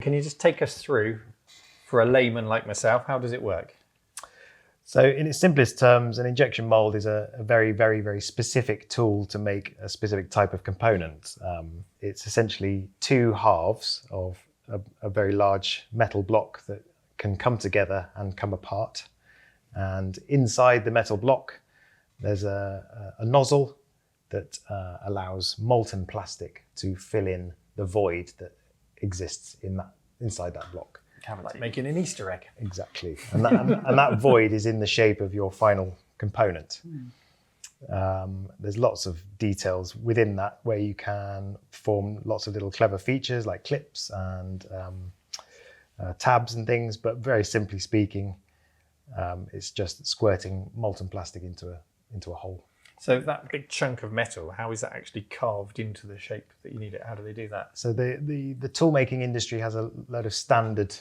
Can you just take us through, for a layman like myself, how does it work? So in its simplest terms, an injection mold is a very, very, very specific tool to make a specific type of component. It's essentially two halves of a very large metal block that can come together and come apart. And inside the metal block, there's a nozzle that allows molten plastic to fill in the void that exists inside that block. Kind of like making an Easter egg. Exactly. And that void is in the shape of your final component. There's lots of details within that where you can form lots of little clever features like clips and tabs and things, but very simply speaking, it's just squirting molten plastic into a hole. So that big chunk of metal, how is that actually carved into the shape that you need it? How do they do that? So the tool making industry has a load of standard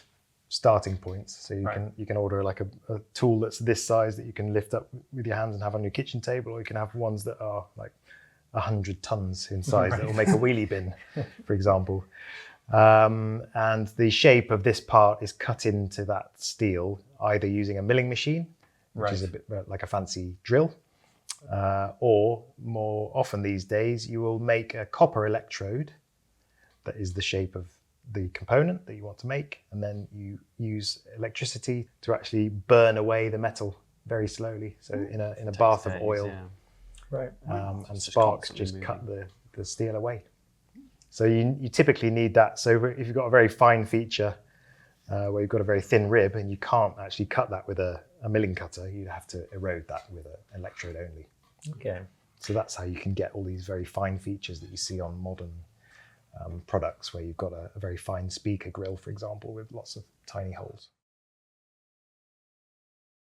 starting points. So you can order like a tool that's this size that you can lift up with your hands and have on your kitchen table, or you can have ones that are like 100 tons in size that will make a wheelie bin, for example. And the shape of this part is cut into that steel either using a milling machine, which is a bit like a fancy drill, or more often these days you will make a copper electrode that is the shape of the component that you want to make, and then you use electricity to actually burn away the metal very slowly. So in a bath of oil, and sparks just cut the steel away. So you typically need that. So if you've got a very fine feature where you've got a very thin rib and you can't actually cut that with a milling cutter, you have to erode that with an electrode only. Okay. So that's how you can get all these very fine features that you see on modern products, where you've got a very fine speaker grill, for example, with lots of tiny holes.